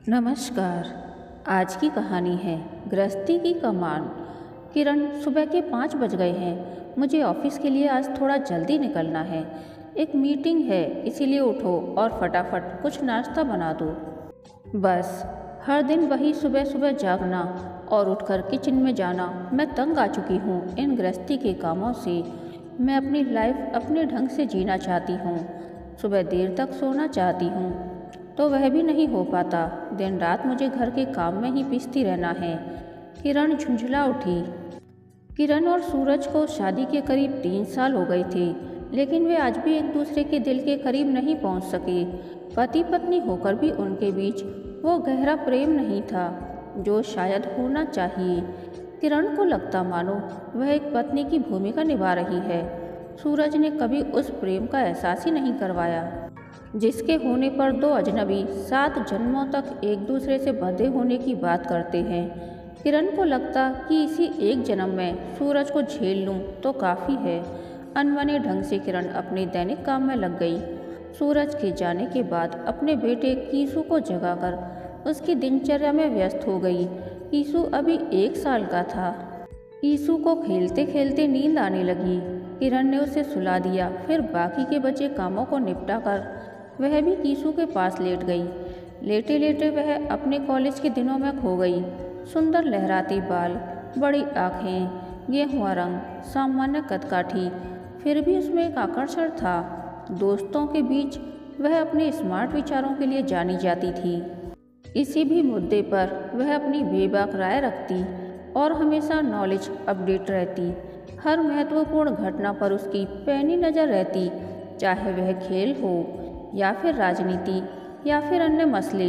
नमस्कार। आज की कहानी है गृहस्थी की कमान। किरण, सुबह के 5 बज गए हैं। मुझे ऑफिस के लिए आज थोड़ा जल्दी निकलना है। एक मीटिंग है, इसीलिए उठो और फटाफट कुछ नाश्ता बना दो। बस हर दिन वही सुबह सुबह जागना और उठकर किचन में जाना। मैं तंग आ चुकी हूँ इन गृहस्थी के कामों से। मैं अपनी लाइफ अपने ढंग से जीना चाहती हूँ। सुबह देर तक सोना चाहती हूँ तो वह भी नहीं हो पाता। दिन रात मुझे घर के काम में ही पिसती रहना है। किरण झुंझला उठी। किरण और सूरज को शादी के करीब 3 साल हो गए थे, लेकिन वे आज भी एक दूसरे के दिल के करीब नहीं पहुंच सके। पति पत्नी होकर भी उनके बीच वो गहरा प्रेम नहीं था जो शायद होना चाहिए। किरण को लगता मानो वह एक पत्नी की भूमिका निभा रही है। सूरज ने कभी उस प्रेम का एहसास ही नहीं करवाया जिसके होने पर दो अजनबी 7 जन्मों तक एक दूसरे से बंधे होने की बात करते हैं। किरण को लगता कि इसी एक जन्म में सूरज को झेल लूं तो काफ़ी है। अनबने ढंग से किरण अपने दैनिक काम में लग गई। सूरज के जाने के बाद अपने बेटे कीसू को जगाकर उसकी दिनचर्या में व्यस्त हो गई। कीसू अभी 1 साल का था। कीसू को खेलते खेलते नींद आने लगी। किरण ने उसे सुला दिया, फिर बाकी के बचे कामों को निपटा कर वह भी कीसू के पास लेट गई। लेटे लेटे वह अपने कॉलेज के दिनों में खो गई। सुंदर लहराते बाल, बड़ी आँखें, गेहुआ रंग, सामान्य कदकाठी, फिर भी उसमें एक आकर्षण था। दोस्तों के बीच वह अपने स्मार्ट विचारों के लिए जानी जाती थी। किसी भी मुद्दे पर वह अपनी बेबाक राय रखती और हमेशा नॉलेज अपडेट रहती। हर महत्वपूर्ण घटना पर उसकी पैनी नज़र रहती, चाहे वह खेल हो या फिर राजनीति या फिर अन्य मसले।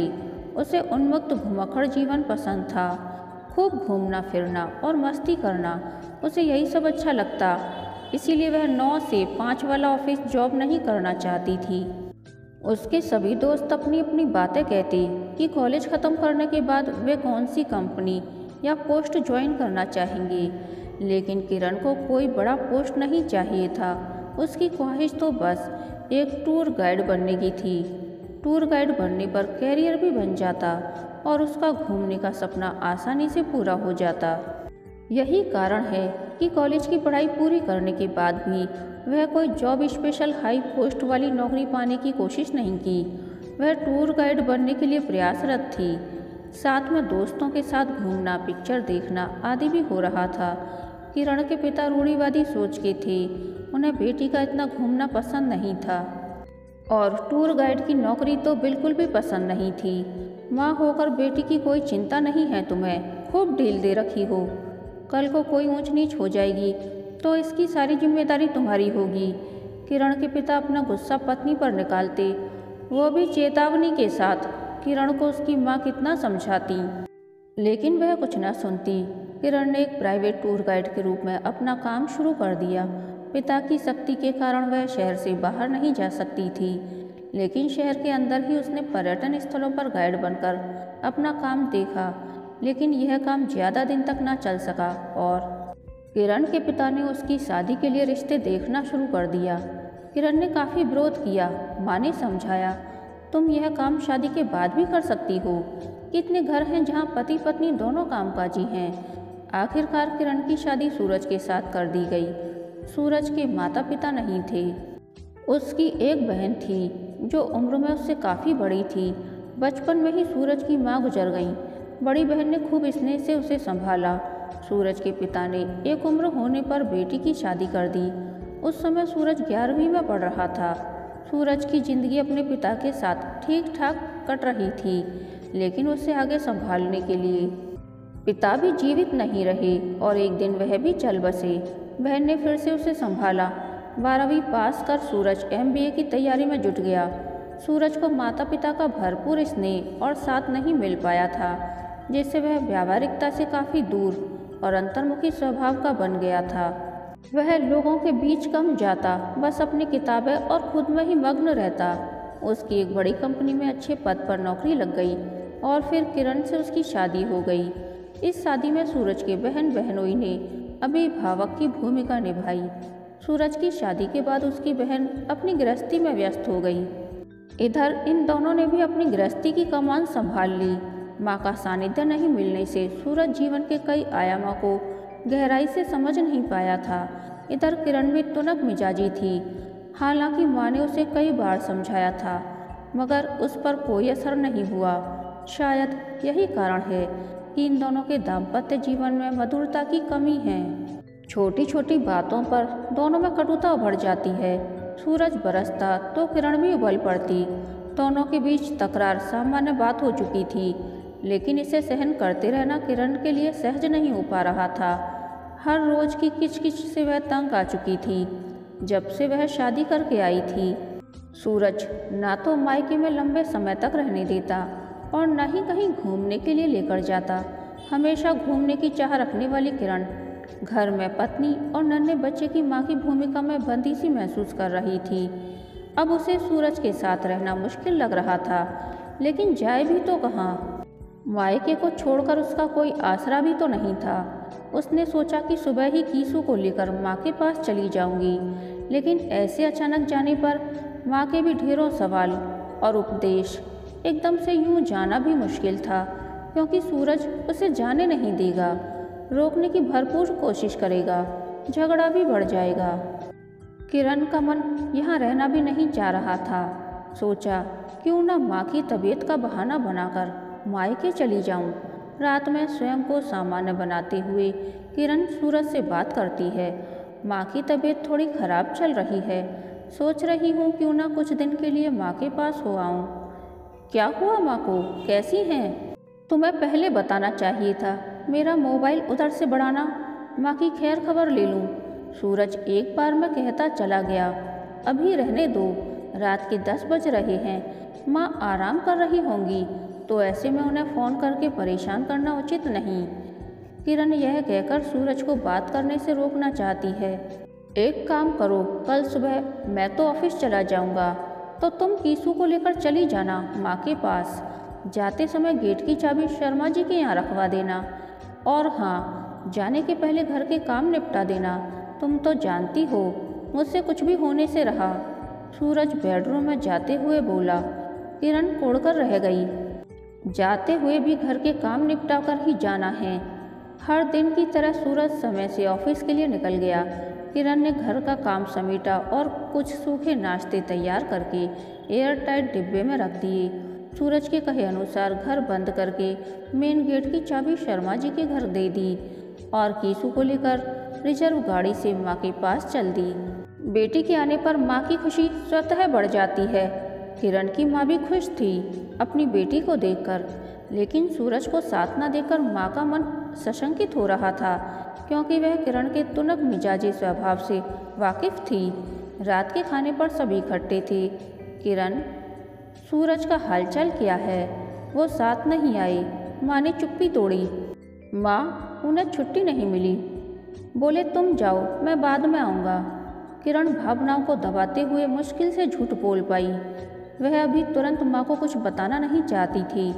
उसे उन्मुक्त घुमक्कड़ जीवन पसंद था। खूब घूमना फिरना और मस्ती करना, उसे यही सब अच्छा लगता। इसीलिए वह 9 से 5 वाला ऑफिस जॉब नहीं करना चाहती थी। उसके सभी दोस्त अपनी अपनी बातें कहते कि कॉलेज ख़त्म करने के बाद वे कौन सी कंपनी या पोस्ट ज्वाइन करना चाहेंगे, लेकिन किरण को कोई बड़ा पोस्ट नहीं चाहिए था। उसकी ख्वाहिश तो बस एक टूर गाइड बनने की थी। टूर गाइड बनने पर कैरियर भी बन जाता और उसका घूमने का सपना आसानी से पूरा हो जाता। यही कारण है कि कॉलेज की पढ़ाई पूरी करने के बाद भी वह कोई जॉब स्पेशल हाई पोस्ट वाली नौकरी पाने की कोशिश नहीं की। वह टूर गाइड बनने के लिए प्रयासरत थी। साथ में दोस्तों के साथ घूमना, पिक्चर देखना आदि भी हो रहा था। किरण के पिता रूढ़िवादी सोच के थे। उन्हें बेटी का इतना घूमना पसंद नहीं था और टूर गाइड की नौकरी तो बिल्कुल भी पसंद नहीं थी। माँ होकर बेटी की कोई चिंता नहीं है तुम्हें, खूब ढील दे रखी हो। कल को कोई ऊंच नीच हो जाएगी तो इसकी सारी जिम्मेदारी तुम्हारी होगी। किरण के पिता अपना गुस्सा पत्नी पर निकालते, वो भी चेतावनी के साथ। किरण को उसकी माँ कितना समझाती, लेकिन वह कुछ न सुनती। किरण ने एक प्राइवेट टूर गाइड के रूप में अपना काम शुरू कर दिया। पिता की सख्ती के कारण वह शहर से बाहर नहीं जा सकती थी, लेकिन शहर के अंदर ही उसने पर्यटन स्थलों पर गाइड बनकर अपना काम देखा। लेकिन यह काम ज़्यादा दिन तक ना चल सका और किरण के पिता ने उसकी शादी के लिए रिश्ते देखना शुरू कर दिया। किरण ने काफ़ी विरोध किया। माँ ने समझाया, तुम यह काम शादी के बाद भी कर सकती हो। कितने घर हैं जहाँ पति पत्नी दोनों कामकाजी हैं। आखिरकार किरण की शादी सूरज के साथ कर दी गई। सूरज के माता पिता नहीं थे। उसकी एक बहन थी जो उम्र में उससे काफ़ी बड़ी थी। बचपन में ही सूरज की माँ गुजर गई। बड़ी बहन ने खूब स्नेह से उसे संभाला। सूरज के पिता ने एक उम्र होने पर बेटी की शादी कर दी। उस समय सूरज 11वीं में पढ़ रहा था। सूरज की ज़िंदगी अपने पिता के साथ ठीक ठाक कट रही थी, लेकिन उसे आगे संभालने के लिए पिता भी जीवित नहीं रहे और एक दिन वह भी चल बसे। बहन ने फिर से उसे संभाला। 12वीं पास कर सूरज MBA की तैयारी में जुट गया। सूरज को माता पिता का भरपूर स्नेह और साथ नहीं मिल पाया था, जिससे वह व्यावहारिकता से काफ़ी दूर और अंतर्मुखी स्वभाव का बन गया था। वह लोगों के बीच कम जाता, बस अपनी किताबें और खुद में ही मग्न रहता। उसकी एक बड़ी कंपनी में अच्छे पद पर नौकरी लग गई और फिर किरण से उसकी शादी हो गई। इस शादी में सूरज के बहन बहनोई ने अभिभावक की भूमिका निभाई। सूरज की शादी के बाद उसकी बहन अपनी गृहस्थी में व्यस्त हो गई। इधर इन दोनों ने भी अपनी गृहस्थी की कमान संभाल ली। माँ का सानिध्य नहीं मिलने से सूरज जीवन के कई आयामों को गहराई से समझ नहीं पाया था। इधर किरण भी तुनक मिजाजी थी। हालांकि माँ ने उसे कई बार समझाया था, मगर उस पर कोई असर नहीं हुआ। शायद यही कारण है कि इन दोनों के दाम्पत्य जीवन में मधुरता की कमी है। छोटी छोटी बातों पर दोनों में कटुता उभर जाती है। सूरज बरसता तो किरण भी उबल पड़ती। दोनों के बीच तकरार सामान्य बात हो चुकी थी, लेकिन इसे सहन करते रहना किरण के लिए सहज नहीं हो पा रहा था। हर रोज की किचकिच से वह तंग आ चुकी थी, जब से वह शादी करके आई थी। सूरज ना तो मायके में लंबे समय तक रहने देता और न ही कहीं घूमने के लिए लेकर जाता। हमेशा घूमने की चाह रखने वाली किरण घर में पत्नी और नन्हे बच्चे की मां की भूमिका में बंदी सी महसूस कर रही थी। अब उसे सूरज के साथ रहना मुश्किल लग रहा था, लेकिन जाए भी तो कहाँ। मायके को छोड़कर उसका कोई आसरा भी तो नहीं था। उसने सोचा कि सुबह ही कीसू को लेकर माँ के पास चली जाऊंगी, लेकिन ऐसे अचानक जाने पर माँ के भी ढेरों सवाल और उपदेश। एकदम से यूं जाना भी मुश्किल था, क्योंकि सूरज उसे जाने नहीं देगा। रोकने की भरपूर कोशिश करेगा, झगड़ा भी बढ़ जाएगा। किरण का मन यहाँ रहना भी नहीं चाह रहा था। सोचा क्यों ना माँ की तबीयत का बहाना बनाकर मायके चली जाऊं। रात में स्वयं को सामान्य बनाते हुए किरण सूरज से बात करती है। माँ की तबीयत थोड़ी खराब चल रही है, सोच रही हूँ क्यों ना कुछ दिन के लिए माँ के पास हो आऊँ। क्या हुआ माँ को, कैसी हैं? तुम्हें पहले बताना चाहिए था। मेरा मोबाइल उधर से बढ़ाना, माँ की खैर खबर ले लूँ। सूरज एक बार में कहता चला गया। अभी रहने दो, रात के 10 बज रहे हैं। माँ आराम कर रही होंगी, तो ऐसे में उन्हें फ़ोन करके परेशान करना उचित नहीं। किरण यह कहकर सूरज को बात करने से रोकना चाहती है। एक काम करो, कल सुबह मैं तो ऑफिस चला जाऊंगा, तो तुम कीसू को लेकर चली जाना माँ के पास। जाते समय गेट की चाबी शर्मा जी के यहाँ रखवा देना, और हाँ, जाने के पहले घर के काम निपटा देना। तुम तो जानती हो मुझसे कुछ भी होने से रहा। सूरज बेडरूम में जाते हुए बोला। किरण कोड़कर रह गई। जाते हुए भी घर के काम निपटा कर ही जाना है। हर दिन की तरह सूरज समय से ऑफिस के लिए निकल गया। किरण ने घर का काम समेटा और कुछ सूखे नाश्ते तैयार करके एयर टाइट डिब्बे में रख दिए। सूरज के कहे अनुसार घर बंद करके मेन गेट की चाबी शर्मा जी के घर दे दी और कीसू को लेकर रिजर्व गाड़ी से माँ के पास चल दी। बेटी के आने पर माँ की खुशी स्वतः बढ़ जाती है। किरण की माँ भी खुश थी अपनी बेटी को देखकर, लेकिन सूरज को साथ न देकर माँ का मन सशंकित हो रहा था, क्योंकि वह किरण के तुनक मिजाजी स्वभाव से वाकिफ थी। रात के खाने पर सभी इकट्ठे थे। किरण, सूरज का हालचाल क्या है? वो साथ नहीं आए। माँ ने चुप्पी तोड़ी। माँ, उन्हें छुट्टी नहीं मिली। बोले तुम जाओ, मैं बाद में आऊँगा। किरण भावनाओं को दबाते हुए मुश्किल से झूठ बोल पाई। वह अभी तुरंत माँ को कुछ बताना नहीं चाहती थी।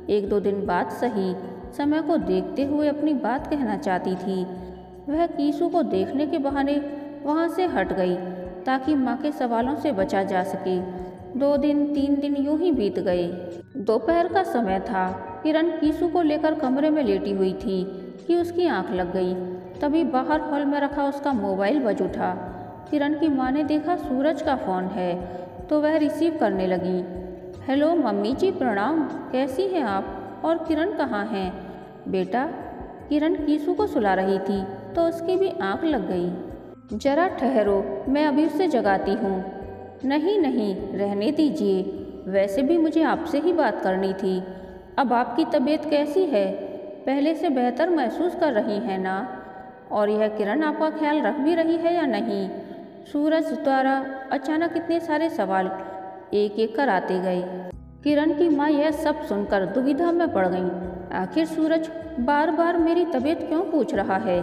1-2 दिन बाद सही, समय को देखते हुए अपनी बात कहना चाहती थी। वह कीसू को देखने के बहाने वहाँ से हट गई, ताकि माँ के सवालों से बचा जा सके। 2 दिन 3 दिन यूं ही बीत गए। दोपहर का समय था। किरण कीसू को लेकर कमरे में लेटी हुई थी कि उसकी आंख लग गई। तभी बाहर हॉल में रखा उसका मोबाइल बज उठा। किरण की माँ ने देखा सूरज का फ़ोन है, तो वह रिसीव करने लगी। हेलो मम्मी जी, प्रणाम। कैसी हैं आप? और किरण कहाँ हैं? बेटा, किरण कीसू को सुला रही थी तो उसकी भी आंख लग गई। जरा ठहरो, मैं अभी उससे जगाती हूँ। नहीं नहीं, रहने दीजिए। वैसे भी मुझे आपसे ही बात करनी थी। अब आपकी तबीयत कैसी है? पहले से बेहतर महसूस कर रही हैं ना? और यह किरण आपका ख्याल रख भी रही है या नहीं? सूरज द्वारा अचानक इतने सारे सवाल एक एक कर आते गए। किरण की माँ यह सब सुनकर दुविधा में पड़ गई। आखिर सूरज बार बार मेरी तबीयत क्यों पूछ रहा है?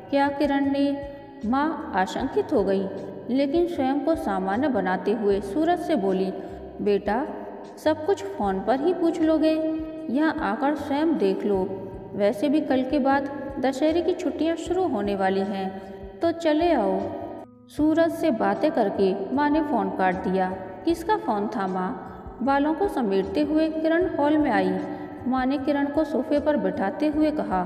क्या किरण ने? माँ आशंकित हो गई, लेकिन स्वयं को सामान्य बनाते हुए सूरज से बोली, बेटा, सब कुछ फ़ोन पर ही पूछ लोगे? यहाँ आकर स्वयं देख लो। वैसे भी कल के बाद दशहरे की छुट्टियाँ शुरू होने वाली हैं, तो चले आओ। सूरज से बातें करके माँ ने फ़ोन काट दिया। किसका फ़ोन था माँ? बालों को समेटते हुए किरण हॉल में आई। माँ ने किरण को सोफे पर बिठाते हुए कहा,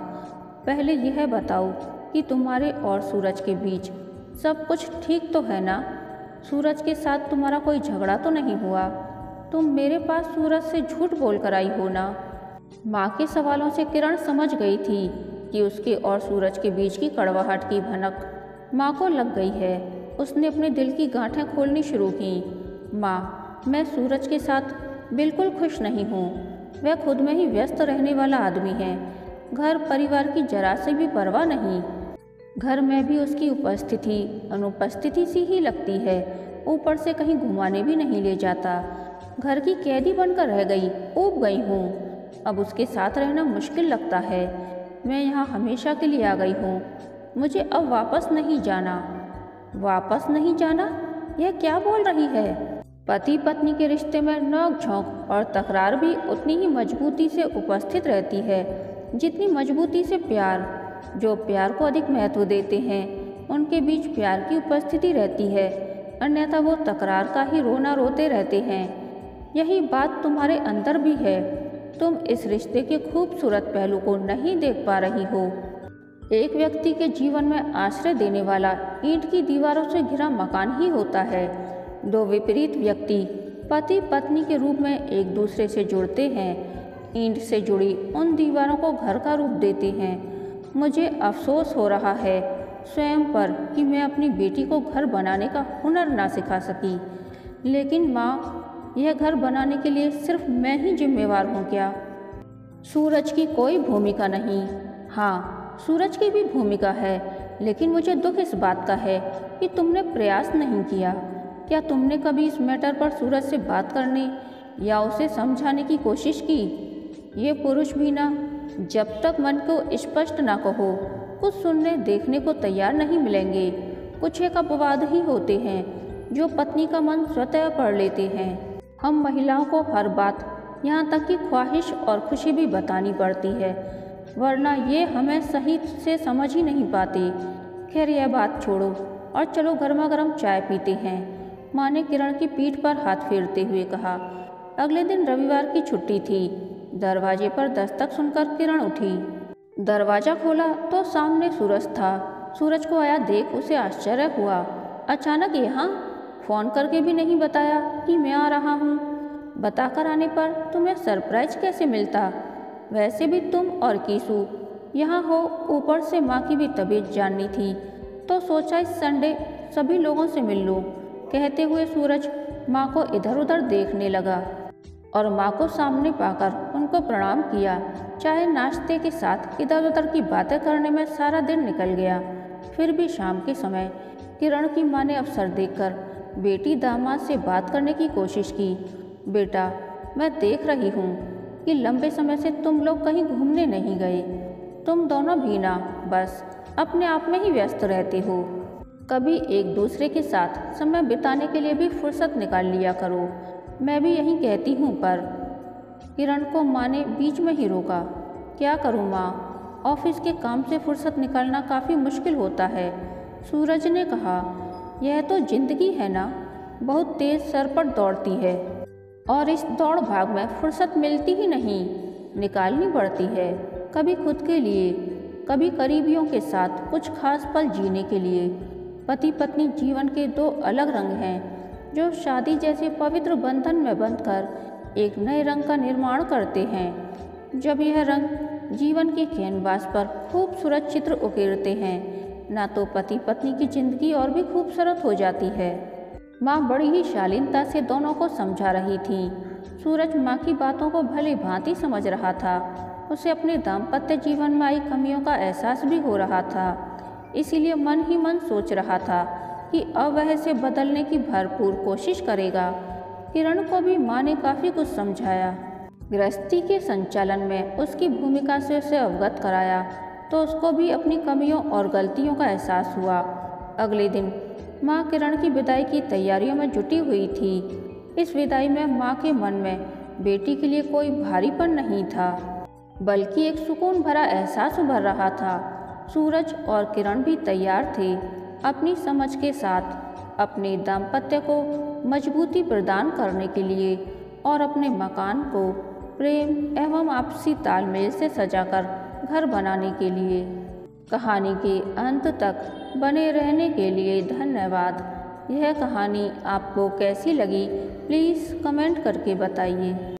पहले यह बताओ कि तुम्हारे और सूरज के बीच सब कुछ ठीक तो है ना? सूरज के साथ तुम्हारा कोई झगड़ा तो नहीं हुआ? तुम मेरे पास सूरज से झूठ बोल कर आई हो ना? माँ के सवालों से किरण समझ गई थी कि उसके और सूरज के बीच की कड़वाहट की भनक माँ को लग गई है। उसने अपने दिल की गांठें खोलनी शुरू की। माँ, मैं सूरज के साथ बिल्कुल खुश नहीं हूँ। वह खुद में ही व्यस्त रहने वाला आदमी है। घर परिवार की जरा से भी परवाह नहीं। घर में भी उसकी उपस्थिति अनुपस्थिति सी ही लगती है। ऊपर से कहीं घुमाने भी नहीं ले जाता। घर की कैदी बनकर रह गई, ऊब गई हूँ। अब उसके साथ रहना मुश्किल लगता है। मैं यहाँ हमेशा के लिए आ गई हूँ। मुझे अब वापस नहीं जाना। वापस नहीं जाना? यह क्या बोल रही है? पति पत्नी के रिश्ते में नोक झोंक और तकरार भी उतनी ही मजबूती से उपस्थित रहती है जितनी मजबूती से प्यार। जो प्यार को अधिक महत्व देते हैं उनके बीच प्यार की उपस्थिति रहती है, अन्यथा वो तकरार का ही रोना रोते रहते हैं। यही बात तुम्हारे अंदर भी है। तुम इस रिश्ते के खूबसूरत पहलू को नहीं देख पा रही हो। एक व्यक्ति के जीवन में आश्रय देने वाला ईंट की दीवारों से घिरा मकान ही होता है। दो विपरीत व्यक्ति पति पत्नी के रूप में एक दूसरे से जुड़ते हैं, ईंट से जुड़ी उन दीवारों को घर का रूप देते हैं। मुझे अफसोस हो रहा है स्वयं पर कि मैं अपनी बेटी को घर बनाने का हुनर ना सिखा सकी। लेकिन माँ, यह घर बनाने के लिए सिर्फ मैं ही जिम्मेवार हूँ क्या? सूरज की कोई भूमिका नहीं। हाँ, सूरज की भी भूमिका है, लेकिन मुझे दुख इस बात का है कि तुमने प्रयास नहीं किया। क्या तुमने कभी इस मैटर पर सूरज से बात करने या उसे समझाने की कोशिश की? ये पुरुष भी ना, जब तक मन को स्पष्ट ना कहो, कुछ सुनने देखने को तैयार नहीं मिलेंगे। कुछ एक अपवाद ही होते हैं जो पत्नी का मन स्वतः पढ़ लेते हैं। हम महिलाओं को हर बात, यहाँ तक कि ख्वाहिश और खुशी भी बतानी पड़ती है, वरना ये हमें सही से समझ ही नहीं पाते। खैर, यह बात छोड़ो और चलो गर्मा गर्म चाय पीते हैं। माँ ने किरण की पीठ पर हाथ फेरते हुए कहा। अगले दिन रविवार की छुट्टी थी। दरवाजे पर दस्तक सुनकर किरण उठी। दरवाज़ा खोला तो सामने सूरज था। सूरज को आया देख उसे आश्चर्य हुआ। अचानक यहाँ? फ़ोन करके भी नहीं बताया कि मैं आ रहा हूँ। बताकर आने पर तुम्हें सरप्राइज कैसे मिलता? वैसे भी तुम और कीसू यहाँ हो, ऊपर से माँ की भी तबीयत जाननी थी, तो सोचा इस संडे सभी लोगों से मिल लूँ। कहते हुए सूरज माँ को इधर उधर देखने लगा और माँ को सामने पाकर उनको प्रणाम किया। चाहे नाश्ते के साथ इधर उधर की बातें करने में सारा दिन निकल गया। फिर भी शाम के समय किरण की माँ ने अवसर देखकर बेटी दामाद से बात करने की कोशिश की। बेटा, मैं देख रही हूँ कि लंबे समय से तुम लोग कहीं घूमने नहीं गए। तुम दोनों भी ना, बस अपने आप में ही व्यस्त रहते हो। कभी एक दूसरे के साथ समय बिताने के लिए भी फुर्सत निकाल लिया करो। मैं भी यही कहती हूँ, पर किरण को माँ ने बीच में ही रोका। क्या करूँ माँ, ऑफिस के काम से फुर्सत निकालना काफ़ी मुश्किल होता है। सूरज ने कहा, यह तो जिंदगी है ना, बहुत तेज सर पर दौड़ती है और इस दौड़ भाग में फुर्सत मिलती ही नहीं, निकालनी पड़ती है। कभी खुद के लिए, कभी करीबियों के साथ कुछ खास पल जीने के लिए। पति पत्नी जीवन के दो अलग रंग हैं जो शादी जैसे पवित्र बंधन में बंधकर एक नए रंग का निर्माण करते हैं। जब यह रंग जीवन के कैनवास पर खूबसूरत चित्र उकेरते हैं, ना तो पति पत्नी की जिंदगी और भी खूबसूरत हो जाती है। माँ बड़ी ही शालीनता से दोनों को समझा रही थी। सूरज माँ की बातों को भली भांति समझ रहा था। उसे अपने दाम्पत्य जीवन में आई कमियों का एहसास भी हो रहा था। इसीलिए मन ही मन सोच रहा था कि अब वह इसे बदलने की भरपूर कोशिश करेगा। किरण को भी माँ ने काफ़ी कुछ समझाया, गृहस्थी के संचालन में उसकी भूमिका से उसे अवगत कराया, तो उसको भी अपनी कमियों और गलतियों का एहसास हुआ। अगले दिन माँ किरण की विदाई की तैयारियों में जुटी हुई थी। इस विदाई में माँ के मन में बेटी के लिए कोई भारीपन नहीं था, बल्कि एक सुकून भरा एहसास उभर रहा था। सूरज और किरण भी तैयार थे अपनी समझ के साथ अपने दाम्पत्य को मजबूती प्रदान करने के लिए। और अपने मकान को प्रेम एवं आपसी तालमेल से सजाकर घर बनाने के लिए। कहानी के अंत तक बने रहने के लिए धन्यवाद। यह कहानी आपको कैसी लगी प्लीज़ कमेंट करके बताइए।